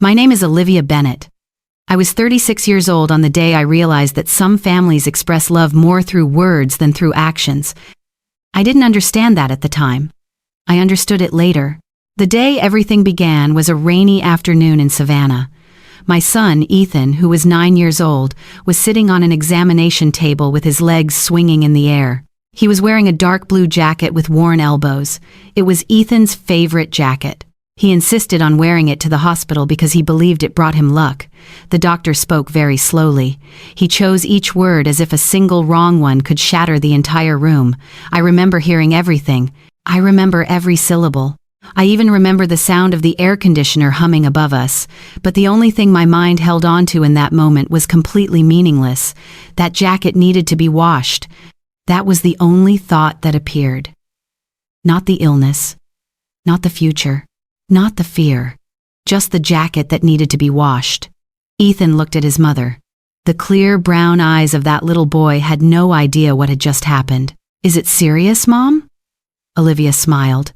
My name is Olivia Bennett. I was 36 years old on the day I realized that some families express love more through words than through actions. I didn't understand that at the time. I understood it later. The day everything began was a rainy afternoon in Savannah. My son, Ethan, who was 9 years old, was sitting on an examination table with his legs swinging in the air. He was wearing a dark blue jacket with worn elbows. It was Ethan's favorite jacket. He insisted on wearing it to the hospital because he believed it brought him luck. The doctor spoke very slowly. He chose each word as if a single wrong one could shatter the entire room. I remember hearing everything. I remember every syllable. I even remember the sound of the air conditioner humming above us. But the only thing my mind held on to in that moment was completely meaningless. That jacket needed to be washed. That was the only thought that appeared. Not the illness. Not the future. Not the fear. Just the jacket that needed to be washed. Ethan looked at his mother. The clear brown eyes of that little boy had no idea what had just happened. "Is it serious, Mom?" Olivia smiled.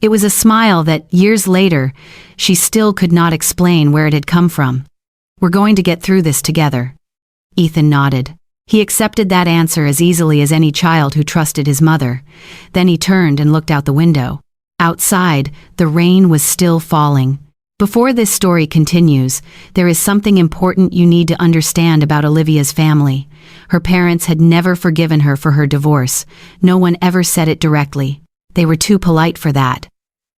It was a smile that, years later, she still could not explain where it had come from. "We're going to get through this together." Ethan nodded. He accepted that answer as easily as any child who trusted his mother. Then he turned and looked out the window. Outside, the rain was still falling. Before this story continues, there is something important you need to understand about Olivia's family. Her parents had never forgiven her for her divorce. No one ever said it directly. They were too polite for that.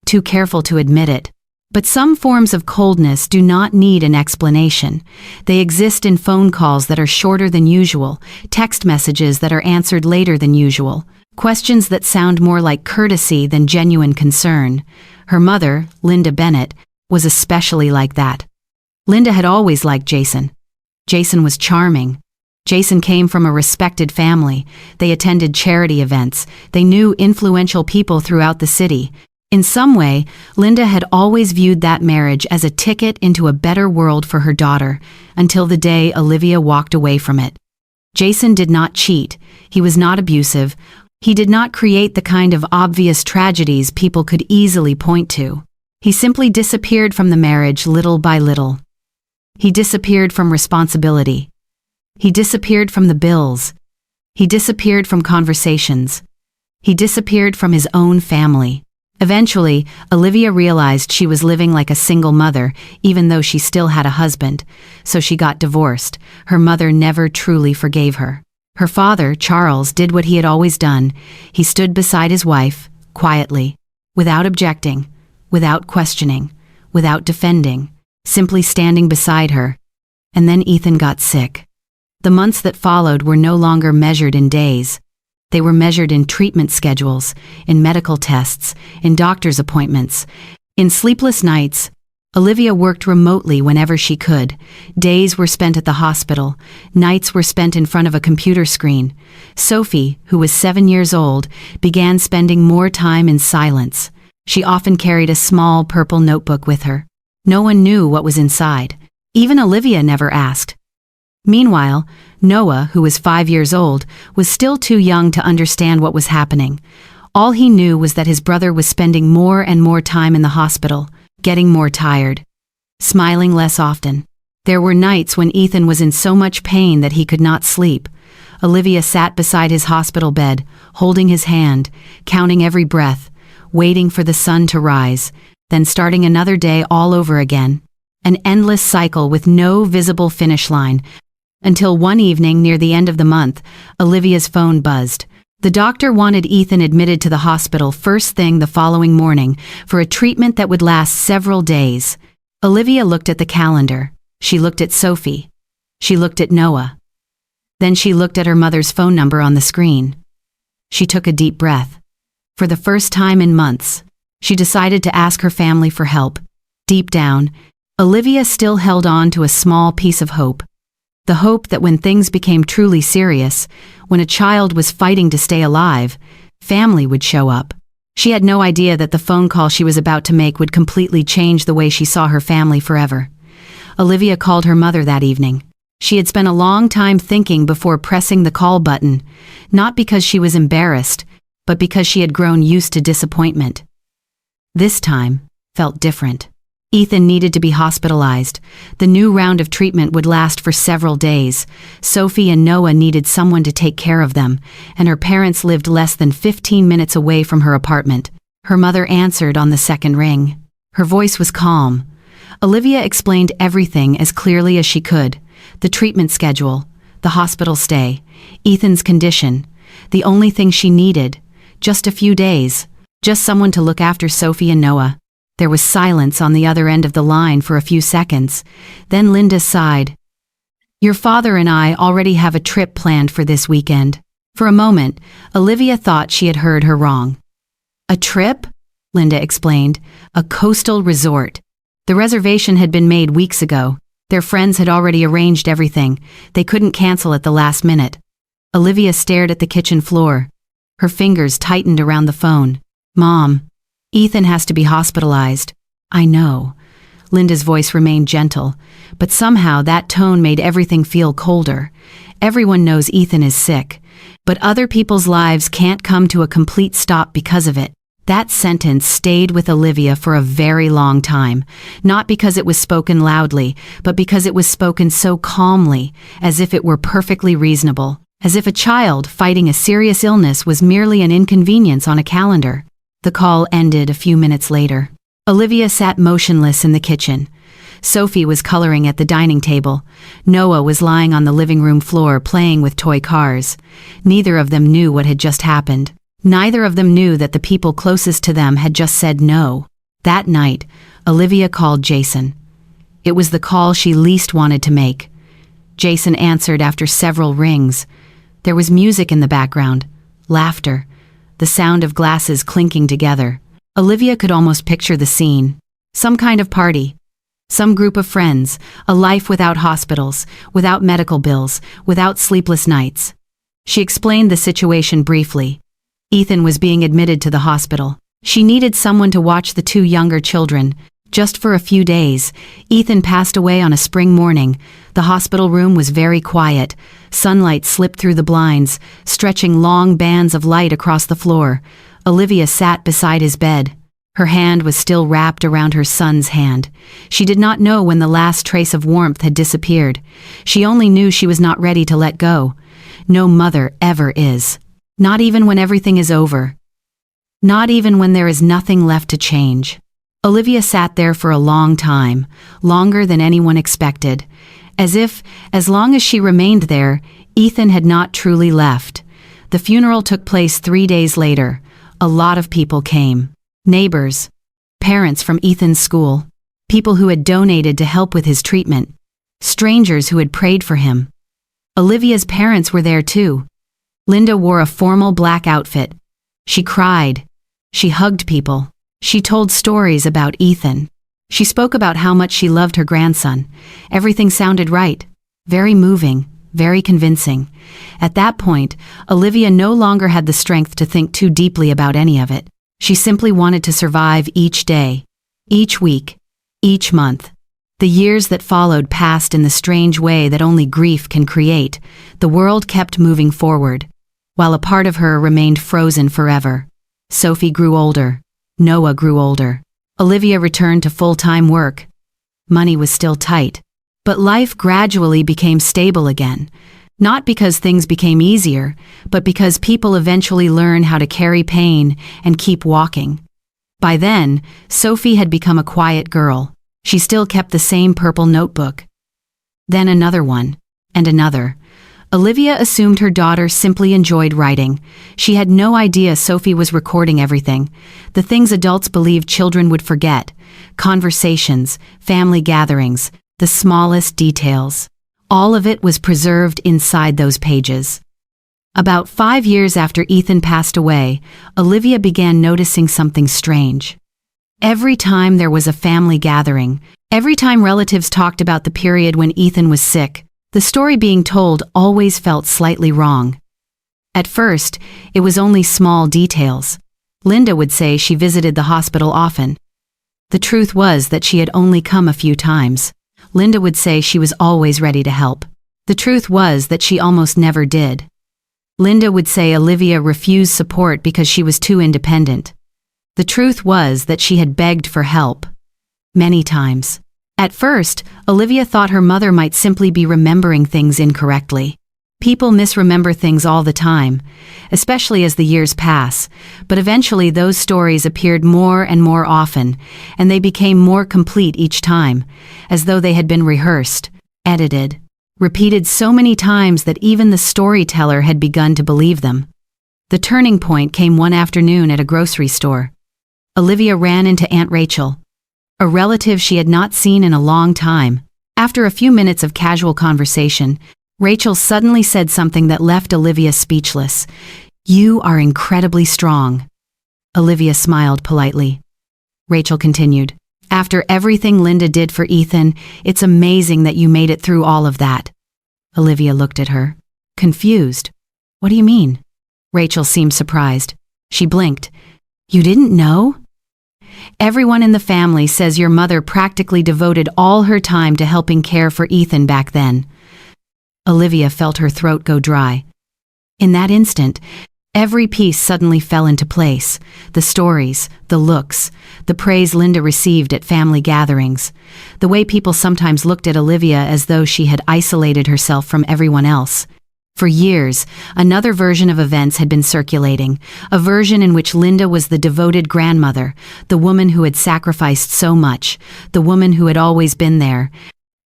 Too careful to admit it. But some forms of coldness do not need an explanation. They exist in phone calls that are shorter than usual, text messages that are answered later than usual, questions that sound more like courtesy than genuine concern. Her mother, Linda Bennett, was especially like that. Linda had always liked Jason. Jason was charming. Jason came from a respected family. They attended charity events. They knew influential people throughout the city. In some way, Linda had always viewed that marriage as a ticket into a better world for her daughter, until the day Olivia walked away from it. Jason did not cheat. He was not abusive. He did not create the kind of obvious tragedies people could easily point to. He simply disappeared from the marriage little by little. He disappeared from responsibility. He disappeared from the bills. He disappeared from conversations. He disappeared from his own family. Eventually, Olivia realized she was living like a single mother, even though she still had a husband, so she got divorced. Her mother never truly forgave her. Her father, Charles, did what he had always done. He stood beside his wife, quietly, without objecting, without questioning, without defending, simply standing beside her. And then Ethan got sick. The months that followed were no longer measured in days. They were measured in treatment schedules, in medical tests, in doctor's appointments, in sleepless nights. Olivia worked remotely whenever she could. Days were spent at the hospital. Nights were spent in front of a computer screen. Sophie, who was 7 years old, began spending more time in silence. She often carried a small purple notebook with her. No one knew what was inside. Even Olivia never asked. Meanwhile, Noah, who was 5 years old, was still too young to understand what was happening. All he knew was that his brother was spending more and more time in the hospital, getting more tired, smiling less often. There were nights when Ethan was in so much pain that he could not sleep. Olivia sat beside his hospital bed, holding his hand, counting every breath, waiting for the sun to rise, then starting another day all over again. An endless cycle with no visible finish line. Until one evening near the end of the month, Olivia's phone buzzed. The doctor wanted Ethan admitted to the hospital first thing the following morning for a treatment that would last several days. Olivia looked at the calendar. She looked at Sophie. She looked at Noah. Then she looked at her mother's phone number on the screen. She took a deep breath. For the first time in months, she decided to ask her family for help. Deep down, Olivia still held on to a small piece of hope. The hope that when things became truly serious, when a child was fighting to stay alive, family would show up. She had no idea that the phone call she was about to make would completely change the way she saw her family forever. Olivia called her mother that evening. She had spent a long time thinking before pressing the call button, not because she was embarrassed, but because she had grown used to disappointment. This time felt different. Ethan needed to be hospitalized. The new round of treatment would last for several days. Sophie and Noah needed someone to take care of them, and her parents lived less than 15 minutes away from her apartment. Her mother answered on the second ring. Her voice was calm. Olivia explained everything as clearly as she could. The treatment schedule, the hospital stay, Ethan's condition. The only thing she needed, just a few days, just someone to look after Sophie and Noah. There was silence on the other end of the line for a few seconds. Then Linda sighed. "Your father and I already have a trip planned for this weekend." For a moment, Olivia thought she had heard her wrong. "A trip?" Linda explained. "A coastal resort." The reservation had been made weeks ago. Their friends had already arranged everything. They couldn't cancel at the last minute. Olivia stared at the kitchen floor. Her fingers tightened around the phone. "Mom, Ethan has to be hospitalized." "I know." Linda's voice remained gentle, but somehow that tone made everything feel colder. Everyone knows Ethan is sick, but other people's lives can't come to a complete stop because of it. That sentence stayed with Olivia for a very long time, not because it was spoken loudly, but because it was spoken so calmly, as if it were perfectly reasonable, as if a child fighting a serious illness was merely an inconvenience on a calendar. The call ended a few minutes later. Olivia sat motionless in the kitchen. Sophie was coloring at the dining table. Noah was lying on the living room floor playing with toy cars. Neither of them knew what had just happened. Neither of them knew that the people closest to them had just said no. That night, Olivia called Jason. It was the call she least wanted to make. Jason answered after several rings. There was music in the background, laughter, the sound of glasses clinking together. Olivia could almost picture the scene. Some kind of party. Some group of friends, a life without hospitals, without medical bills, without sleepless nights. She explained the situation briefly. Ethan was being admitted to the hospital. She needed someone to watch the two younger children. Just for a few days, Ethan passed away on a spring morning. The hospital room was very quiet. Sunlight slipped through the blinds, stretching long bands of light across the floor. Olivia sat beside his bed. Her hand was still wrapped around her son's hand. She did not know when the last trace of warmth had disappeared. She only knew she was not ready to let go. No mother ever is. Not even when everything is over. Not even when there is nothing left to change. Olivia sat there for a long time, longer than anyone expected, as if, as long as she remained there, Ethan had not truly left. The funeral took place 3 days later. A lot of people came. Neighbors, parents from Ethan's school, people who had donated to help with his treatment, strangers who had prayed for him. Olivia's parents were there too. Linda wore a formal black outfit. She cried. She hugged people. She told stories about Ethan. She spoke about how much she loved her grandson. Everything sounded right. Very moving, very convincing. At that point, Olivia no longer had the strength to think too deeply about any of it. She simply wanted to survive each day, each week, each month. The years that followed passed in the strange way that only grief can create. The world kept moving forward, while a part of her remained frozen forever. Sophie grew older. Noah grew older. Olivia returned to full-time work. Money was still tight, but life gradually became stable again. Not because things became easier, but because people eventually learn how to carry pain and keep walking. By then, Sophie had become a quiet girl. She still kept the same purple notebook. Then another one, and another. Olivia assumed her daughter simply enjoyed writing. She had no idea Sophie was recording everything. The things adults believed children would forget. Conversations, family gatherings, the smallest details. All of it was preserved inside those pages. About 5 years after Ethan passed away, Olivia began noticing something strange. Every time there was a family gathering, every time relatives talked about the period when Ethan was sick, the story being told always felt slightly wrong. At first, it was only small details. Linda would say she visited the hospital often. The truth was that she had only come a few times. Linda would say she was always ready to help. The truth was that she almost never did. Linda would say Olivia refused support because she was too independent. The truth was that she had begged for help. Many times. At first, Olivia thought her mother might simply be remembering things incorrectly. People misremember things all the time, especially as the years pass, but eventually those stories appeared more and more often, and they became more complete each time, as though they had been rehearsed, edited, repeated so many times that even the storyteller had begun to believe them. The turning point came one afternoon at a grocery store. Olivia ran into Aunt Rachel, a relative she had not seen in a long time. After a few minutes of casual conversation, Rachel suddenly said something that left Olivia speechless. "You are incredibly strong." Olivia smiled politely. Rachel continued, "After everything Linda did for Ethan, it's amazing that you made it through all of that." Olivia looked at her, confused. "What do you mean?" Rachel seemed surprised. She blinked. "You didn't know?" "Everyone in the family says your mother practically devoted all her time to helping care for Ethan back then." Olivia felt her throat go dry. In that instant, every piece suddenly fell into place. The stories, the looks, the praise Linda received at family gatherings, the way people sometimes looked at Olivia as though she had isolated herself from everyone else. For years, another version of events had been circulating, a version in which Linda was the devoted grandmother, the woman who had sacrificed so much, the woman who had always been there,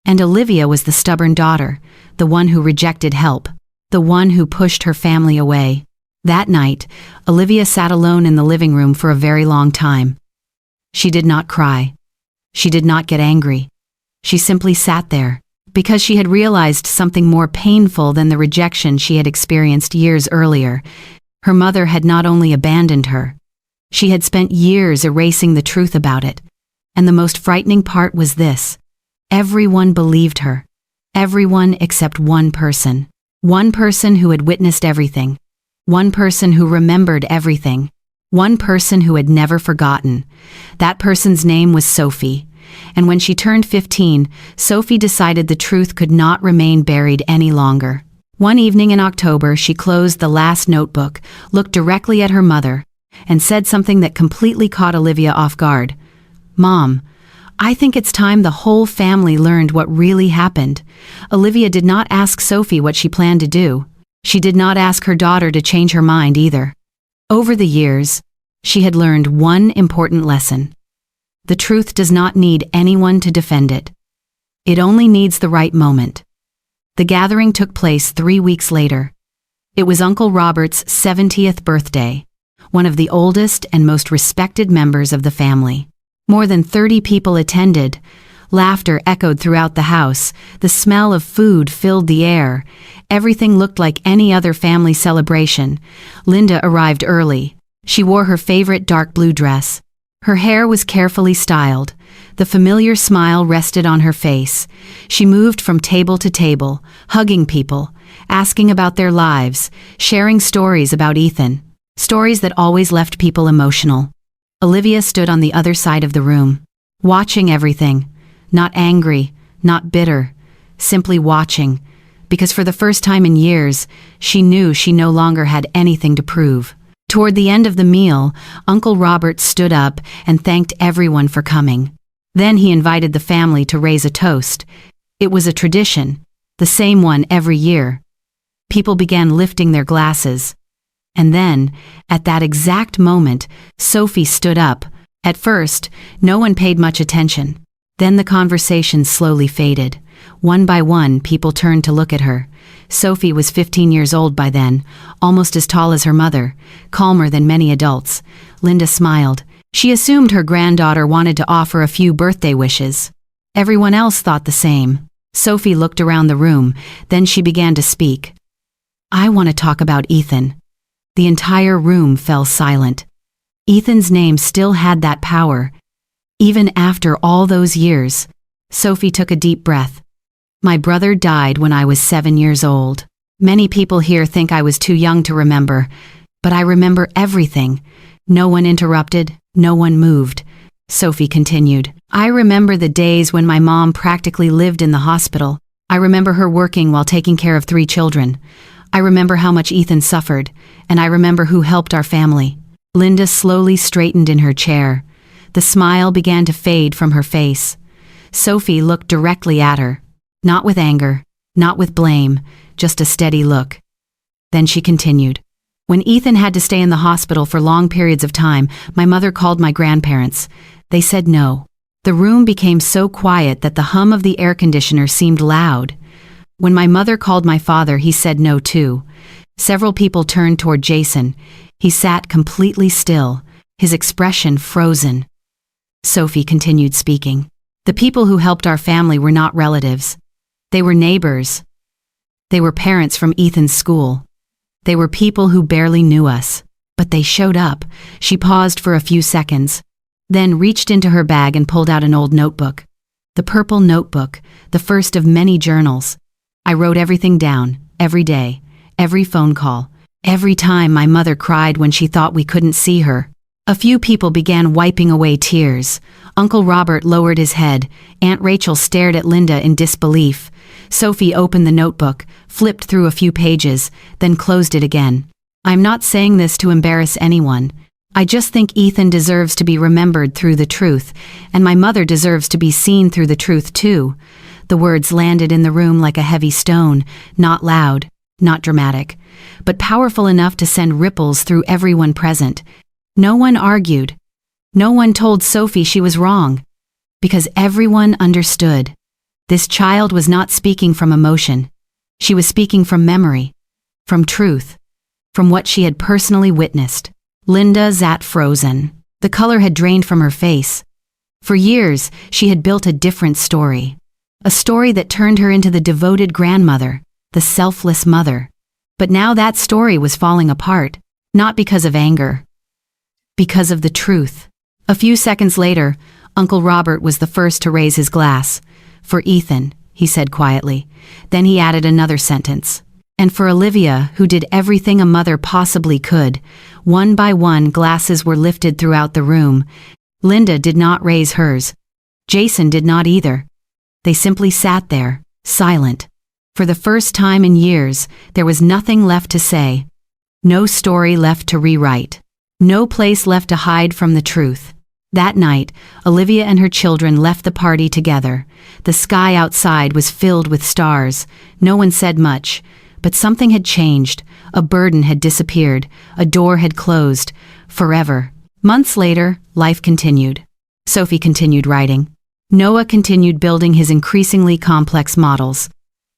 and Olivia was the stubborn daughter, the one who rejected help, the one who pushed her family away. That night, Olivia sat alone in the living room for a very long time. She did not cry. She did not get angry. She simply sat there, because she had realized something more painful than the rejection she had experienced years earlier. Her mother had not only abandoned her, she had spent years erasing the truth about it. And the most frightening part was this: everyone believed her. Everyone except one person. One person who had witnessed everything. One person who remembered everything. One person who had never forgotten. That person's name was Sophie. And when she turned 15, Sophie decided the truth could not remain buried any longer. One evening in October, she closed the last notebook, looked directly at her mother, and said something that completely caught Olivia off guard. "Mom, I think it's time the whole family learned what really happened." Olivia did not ask Sophie what she planned to do. She did not ask her daughter to change her mind either. Over the years, she had learned one important lesson. The truth does not need anyone to defend it. It only needs the right moment. The gathering took place 3 weeks later. It was Uncle Robert's 70th birthday, one of the oldest and most respected members of the family. More than 30 people attended. Laughter echoed throughout the house. The smell of food filled the air. Everything looked like any other family celebration. Linda arrived early. She wore her favorite dark blue dress. Her hair was carefully styled. The familiar smile rested on her face. She moved from table to table, hugging people, asking about their lives, sharing stories about Ethan. Stories that always left people emotional. Olivia stood on the other side of the room, watching everything, not angry, not bitter, simply watching, because for the first time in years, she knew she no longer had anything to prove. Toward the end of the meal, Uncle Robert stood up and thanked everyone for coming. Then he invited the family to raise a toast. It was a tradition, the same one every year. People began lifting their glasses. And then, at that exact moment, Sophie stood up. At first, no one paid much attention. Then the conversation slowly faded. One by one, people turned to look at her. Sophie was 15 years old by then, almost as tall as her mother, calmer than many adults. Linda smiled. She assumed her granddaughter wanted to offer a few birthday wishes. Everyone else thought the same. Sophie looked around the room, then she began to speak. "I want to talk about Ethan." The entire room fell silent. Ethan's name still had that power. Even after all those years, Sophie took a deep breath. "My brother died when I was 7 years old. Many people here think I was too young to remember, but I remember everything. No one interrupted, no one moved." Sophie continued. "I remember the days when my mom practically lived in the hospital. I remember her working while taking care of 3 children. I remember how much Ethan suffered, and I remember who helped our family." Linda slowly straightened in her chair. The smile began to fade from her face. Sophie looked directly at her. Not with anger, not with blame, just a steady look. Then she continued. When Ethan had to stay in the hospital for long periods of time, my mother called my grandparents. They said no. The room became so quiet that the hum of the air conditioner seemed loud. When my mother called my father, he said no too. Several people turned toward Jason. He sat completely still, his expression frozen. Sophie continued speaking. The people who helped our family were not relatives. They were neighbors. They were parents from Ethan's school. They were people who barely knew us. But they showed up. She paused for a few seconds, then reached into her bag and pulled out an old notebook. The purple notebook, the first of many journals. I wrote everything down, every day, every phone call, every time my mother cried when she thought we couldn't see her. A few people began wiping away tears. Uncle Robert lowered his head. Aunt Rachel stared at Linda in disbelief. Sophie opened the notebook, flipped through a few pages, then closed it again. I'm not saying this to embarrass anyone. I just think Ethan deserves to be remembered through the truth, and my mother deserves to be seen through the truth too. The words landed in the room like a heavy stone, not loud, not dramatic, but powerful enough to send ripples through everyone present. No one argued. No one told Sophie she was wrong. Because everyone understood. This child was not speaking from emotion. She was speaking from memory, from truth, from what she had personally witnessed. Linda sat frozen. The color had drained from her face. For years, she had built a different story. A story that turned her into the devoted grandmother, the selfless mother. But now that story was falling apart, not because of anger, because of the truth. A few seconds later, Uncle Robert was the first to raise his glass. For Ethan, he said quietly. Then he added another sentence. And for Olivia, who did everything a mother possibly could. One by one, glasses were lifted throughout the room. Linda did not raise hers. Jason did not either. They simply sat there, silent. For the first time in years, there was nothing left to say. No story left to rewrite. No place left to hide from the truth. That night, Olivia and her children left the party together. The sky outside was filled with stars. No one said much, but something had changed. A burden had disappeared. A door had closed. Forever. Months later, life continued. Sophie continued writing. Noah continued building his increasingly complex models.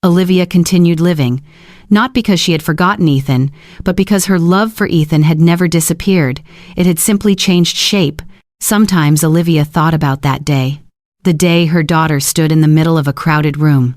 Olivia continued living, not because she had forgotten Ethan, but because her love for Ethan had never disappeared. It had simply changed shape. Sometimes Olivia thought about that day. The day her daughter stood in the middle of a crowded room.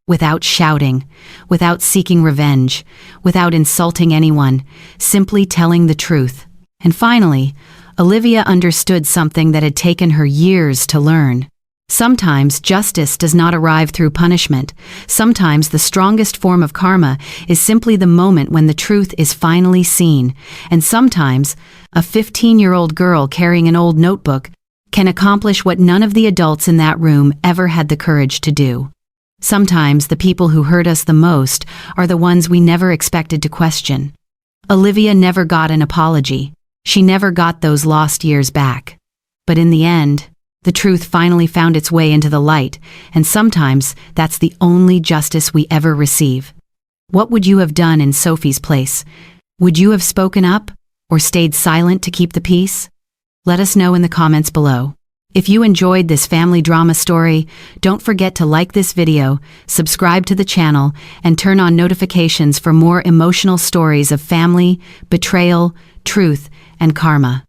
Without shouting, without seeking revenge, without insulting anyone, simply telling the truth. And finally, Olivia understood something that had taken her years to learn. Sometimes justice does not arrive through punishment. Sometimes the strongest form of karma is simply the moment when the truth is finally seen. And sometimes, a 15-year-old girl carrying an old notebook can accomplish what none of the adults in that room ever had the courage to do. Sometimes the people who hurt us the most are the ones we never expected to question. Olivia never got an apology. She never got those lost years back. But in the end, the truth finally found its way into the light, and sometimes that's the only justice we ever receive. What would you have done in Sophie's place? Would you have spoken up, or stayed silent to keep the peace? Let us know in the comments below. If you enjoyed this family drama story, don't forget to like this video, subscribe to the channel, and turn on notifications for more emotional stories of family, betrayal, truth, and karma.